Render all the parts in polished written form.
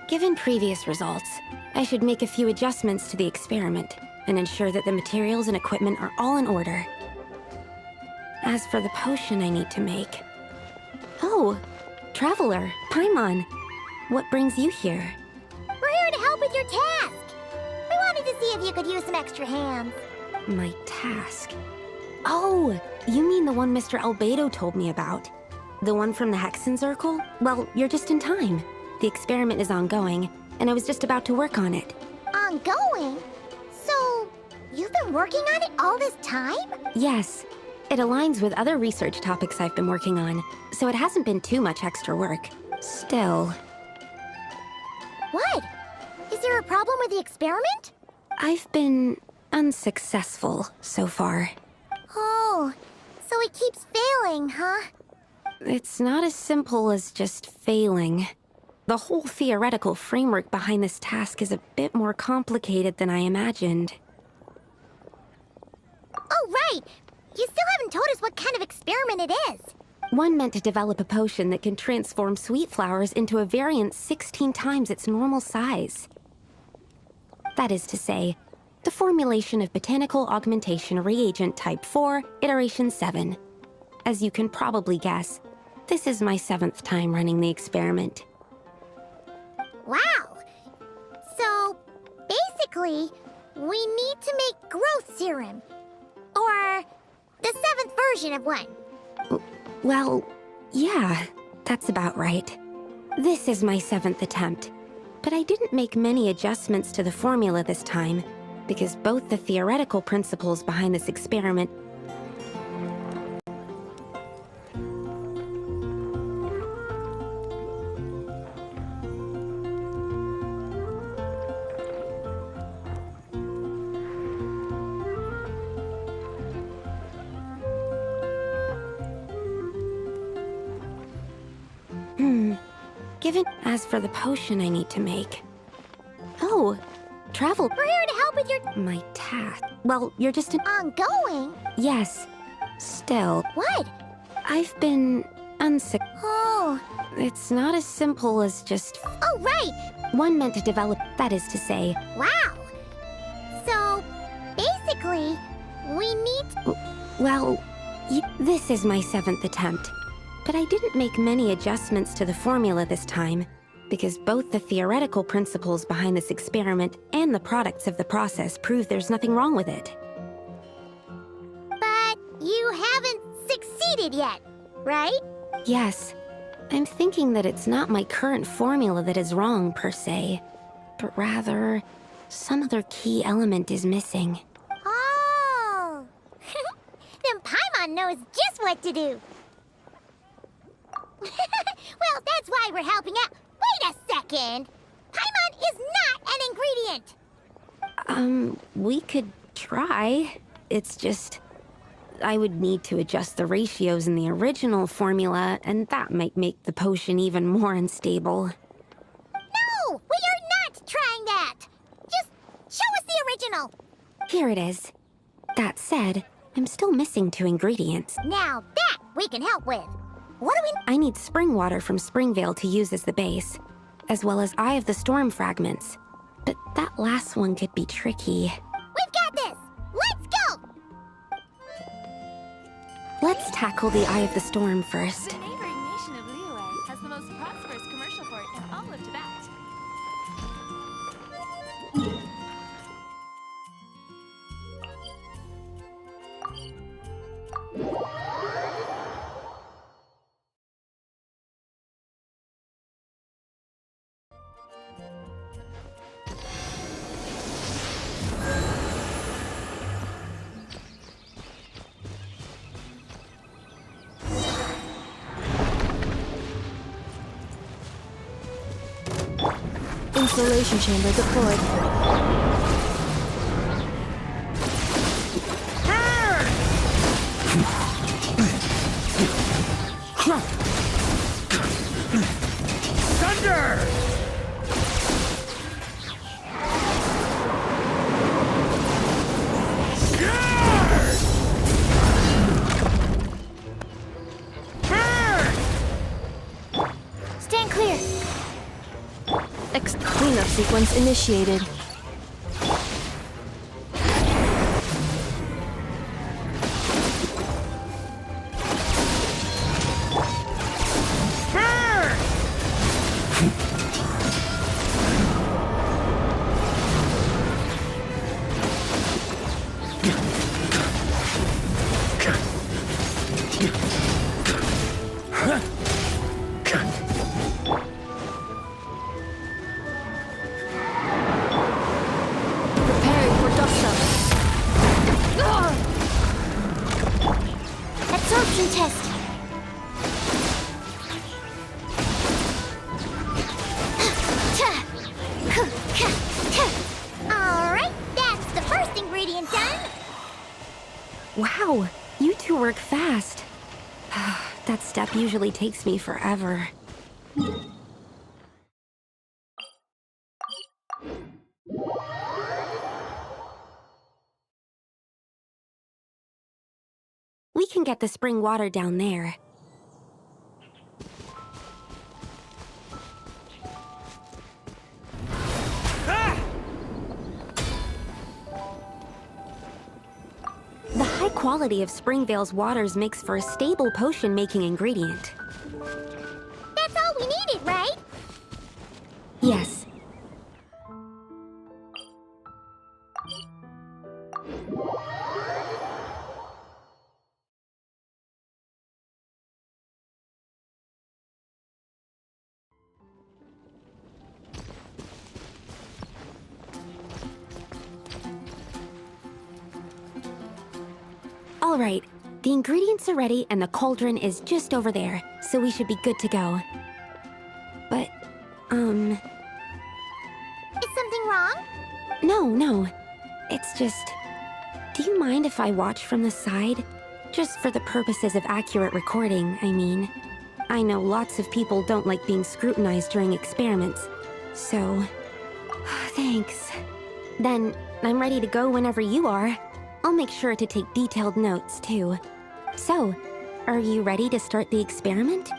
Given previous results, I should make a few adjustments to the experiment and ensure that the materials and equipment are all in order. As for the potion I need to make... Oh, Traveler, Paimon, what brings you here? We're here to help with your task. We wanted to see if you could use some extra hands. My task? Oh, you mean the one Mr. Albedo told me about? The one from the Hexen Circle? Well, you're just in time. The experiment is ongoing, and I was just about to work on it. Ongoing? So, you've been working on it all this time? Yes. It aligns with other research topics I've been working on, so it hasn't been too much extra work. Still... What? Is there a problem with the experiment? I've been unsuccessful so far. Oh, so it keeps failing, huh? It's not as simple as just failing. The whole theoretical framework behind this task is a bit more complicated than I imagined. Oh, right! You still haven't told us what kind of experiment it is. One meant to develop a potion that can transform sweet flowers into a variant 16 times its normal size. That is to say, the formulation of Botanical Augmentation Reagent Type 4, Iteration 7. As you can probably guess, this is my 7th time running the experiment. Wow! So, basically, we need to make growth serum. Or the 7th version of one. Well, yeah, that's about right. This is my 7th attempt. But I didn't make many adjustments to the formula this time, because both the theoretical principles behind this experiment given as for the potion I need to make. Oh, travel. We're here to help with your... My task. Well, you're just an... Ongoing? Yes. Still. What? I've been Oh. It's not as simple as just... Oh, right! One meant to develop, that is to say... Wow! So, basically, we need... Well, this is my 7th attempt. But I didn't make many adjustments to the formula this time, because both the theoretical principles behind this experiment and the products of the process prove there's nothing wrong with it. But you haven't succeeded yet, right? Yes. I'm thinking that it's not my current formula that is wrong, per se, but rather, some other key element is missing. Oh! Then Paimon knows just what to do. Well, that's why we're helping out. Wait a second! Paimon is not an ingredient! We could try. It's just... I would need to adjust the ratios in the original formula, and that might make the potion even more unstable. No! We are not trying that! Just show us the original! Here it is. That said, I'm still missing 2 ingredients. Now that we can help with. What do we... I need spring water from Springvale to use as the base, as well as Eye of the Storm fragments. But that last one could be tricky. We've got this! Let's go! Let's tackle the Eye of the Storm first. The neighboring nation of Liyue has the most prosperous commercial port in all of Tibet. Installation chamber deployed. sequence initiated. Preparing for dust-up. Absorption test. Alright, that's the first ingredient done. Wow, you two work fast. That step usually takes me forever. We can get the spring water down there. The high quality of Springvale's waters makes for a stable potion-making ingredient. That's all we needed, right? Yes. All right, the ingredients are ready and the cauldron is just over there, so we should be good to go. But, Is something wrong? no. It's just... Do you mind if I watch from the side? Just for the purposes of accurate recording, I mean. I know lots of people don't like being scrutinized during experiments, so... Thanks. Then, I'm ready to go whenever you are. I'll make sure to take detailed notes, too. So, are you ready to start the experiment?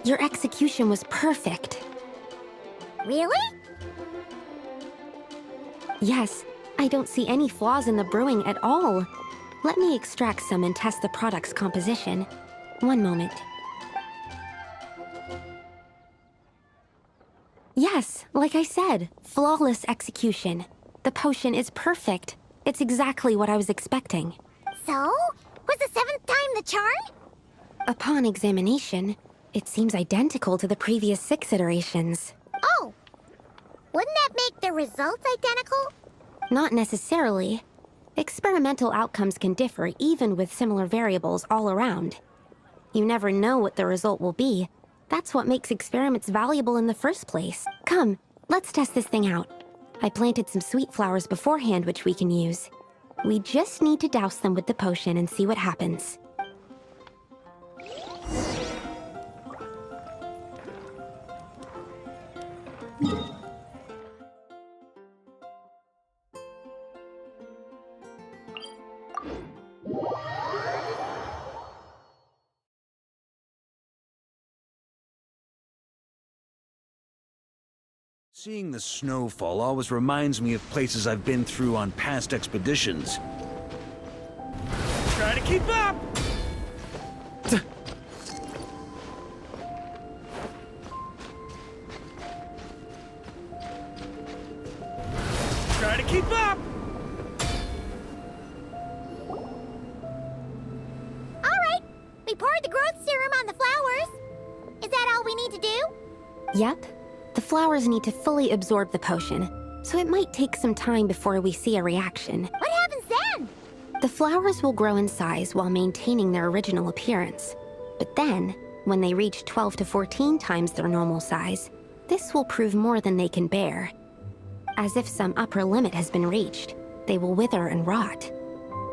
Your execution was perfect. Really? Yes, I don't see any flaws in the brewing at all. Let me extract some and test the product's composition. One moment. Yes, like I said, flawless execution. The potion is perfect. It's exactly what I was expecting. So? Was the 7th time the charm? Upon examination, it seems identical to the previous 6 iterations. Oh! Wouldn't that make the results identical? Not necessarily. Experimental outcomes can differ even with similar variables all around. You never know what the result will be. That's what makes experiments valuable in the first place. Come, let's test this thing out. I planted some sweet flowers beforehand which we can use. We just need to douse them with the potion and see what happens. Seeing the snowfall always reminds me of places I've been through on past expeditions. Try to keep up! Try to keep up! Alright, we poured the growth serum on the flowers. Is that all we need to do? Yep. The flowers need to fully absorb the potion, so it might take some time before we see a reaction. What happens then? The flowers will grow in size while maintaining their original appearance. But then, when they reach 12 to 14 times their normal size, this will prove more than they can bear. As if some upper limit has been reached, they will wither and rot,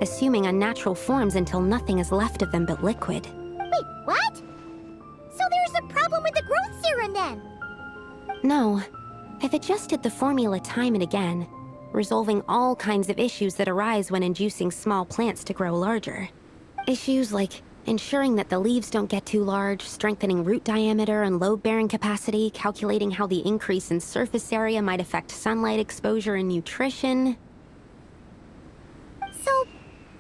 assuming unnatural forms until nothing is left of them but liquid. Wait, what? So there's a problem with the growth serum then? No, I've adjusted the formula time and again, resolving all kinds of issues that arise when inducing small plants to grow larger. Issues like ensuring that the leaves don't get too large, strengthening root diameter and load-bearing capacity, calculating how the increase in surface area might affect sunlight exposure and nutrition. So,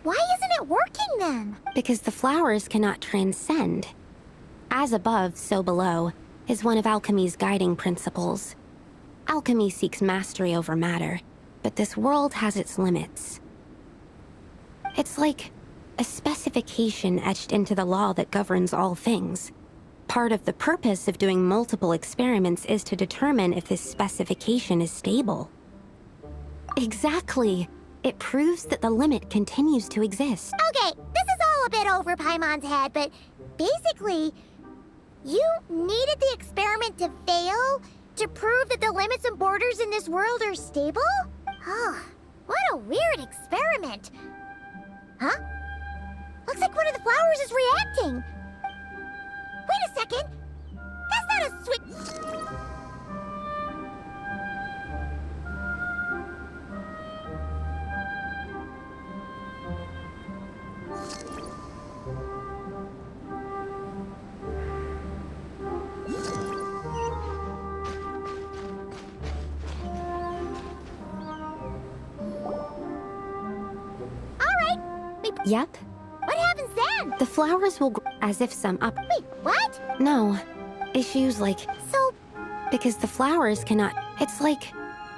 why isn't it working then? Because the flowers cannot transcend. As above, so below, is one of alchemy's guiding principles. Alchemy seeks mastery over matter, but this world has its limits. It's like a specification etched into the law that governs all things. Part of the purpose of doing multiple experiments is to determine if this specification is stable. Exactly. It proves that the limit continues to exist. Okay, this is all a bit over Paimon's head, but basically, you needed the experiment to fail to prove that the limits and borders in this world are stable? Oh, what a weird experiment. Huh? Looks like one of the flowers is reacting. Wait a second. That's not a sweet... Yep. What happens then? The flowers will grow as if some up... Wait, what? No. Issues like... So... Because the flowers cannot... It's like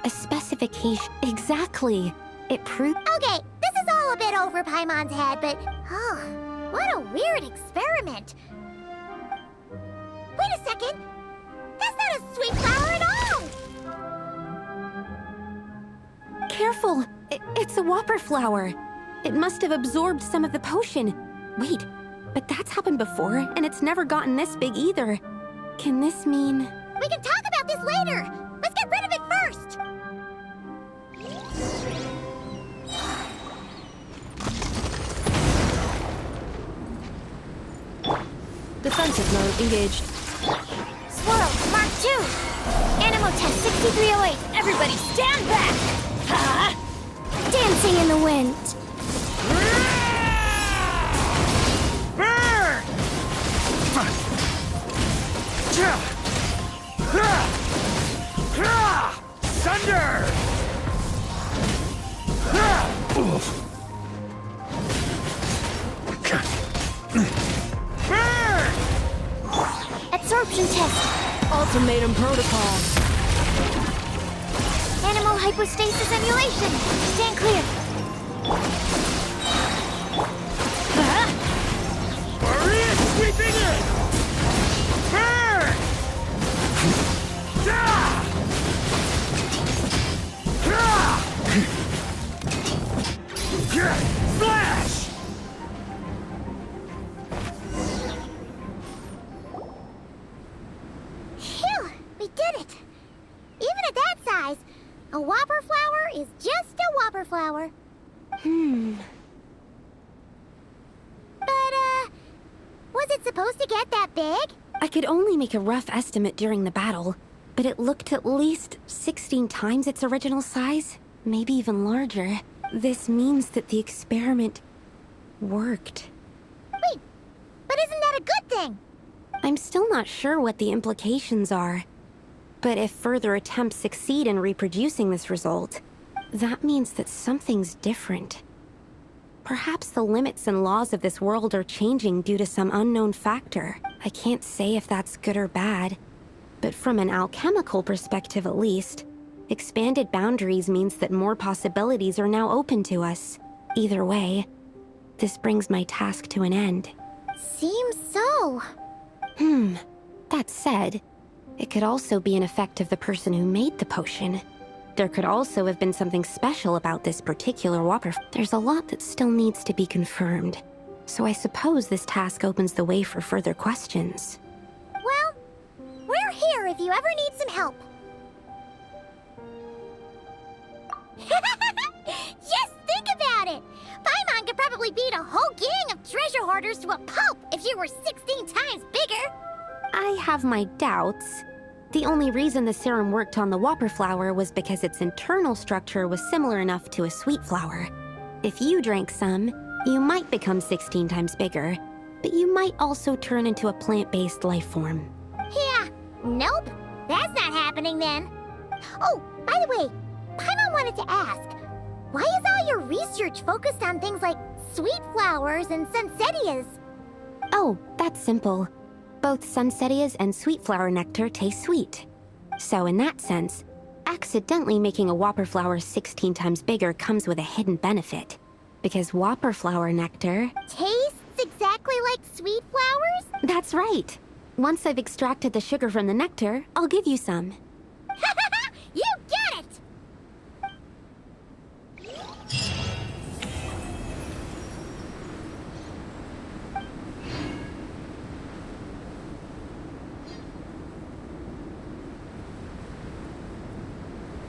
a specification... Exactly. It proves... Okay, this is all a bit over Paimon's head, but... Oh, what a weird experiment. Wait a second. That's not a sweet flower at all! Careful! It's a whopper flower. It must have absorbed some of the potion. Wait, but that's happened before, and it's never gotten this big either. Can this mean... We can talk about this later! Let's get rid of it first! Defensive mode engaged. Swirl, Mark 2! Animo test 6308! Everybody stand back! Ha! Dancing in the wind! Burn! Absorption test. Ultimatum protocol. Animal hypostasis emulation. Stand clear. Maria sweeping in! Burn! Splash! Phew, we did it. Even at that size, a whopper flower is just a whopper flower. But, was it supposed to get that big? I could only make a rough estimate during the battle, but it looked at least 16 times its original size, maybe even larger. This means that the experiment worked. Wait, but isn't that a good thing? I'm still not sure what the implications are. But if further attempts succeed in reproducing this result, that means that something's different. Perhaps the limits and laws of this world are changing due to some unknown factor. I can't say if that's good or bad, but from an alchemical perspective at least, expanded boundaries means that more possibilities are now open to us. Either way, this brings my task to an end. Seems so. That said, it could also be an effect of the person who made the potion. There could also have been something special about this particular whopper. There's a lot that still needs to be confirmed, so I suppose this task opens the way for further questions. Well, we're here if you ever need some help. Just think about it! Paimon could probably beat a whole gang of treasure hoarders to a pulp if you were 16 times bigger! I have my doubts. The only reason the serum worked on the whopper flower was because its internal structure was similar enough to a sweet flower. If you drank some, you might become 16 times bigger, but you might also turn into a plant-based life form. Yeah, nope. That's not happening then. Oh, by the way, Paimon wanted to ask, why is all your research focused on things like sweet flowers and sunsettias? Oh, that's simple. Both sunsettias and sweet flower nectar taste sweet. So in that sense, accidentally making a whopper flower 16 times bigger comes with a hidden benefit. Because whopper flower nectar... Tastes exactly like sweet flowers? That's right. Once I've extracted the sugar from the nectar, I'll give you some.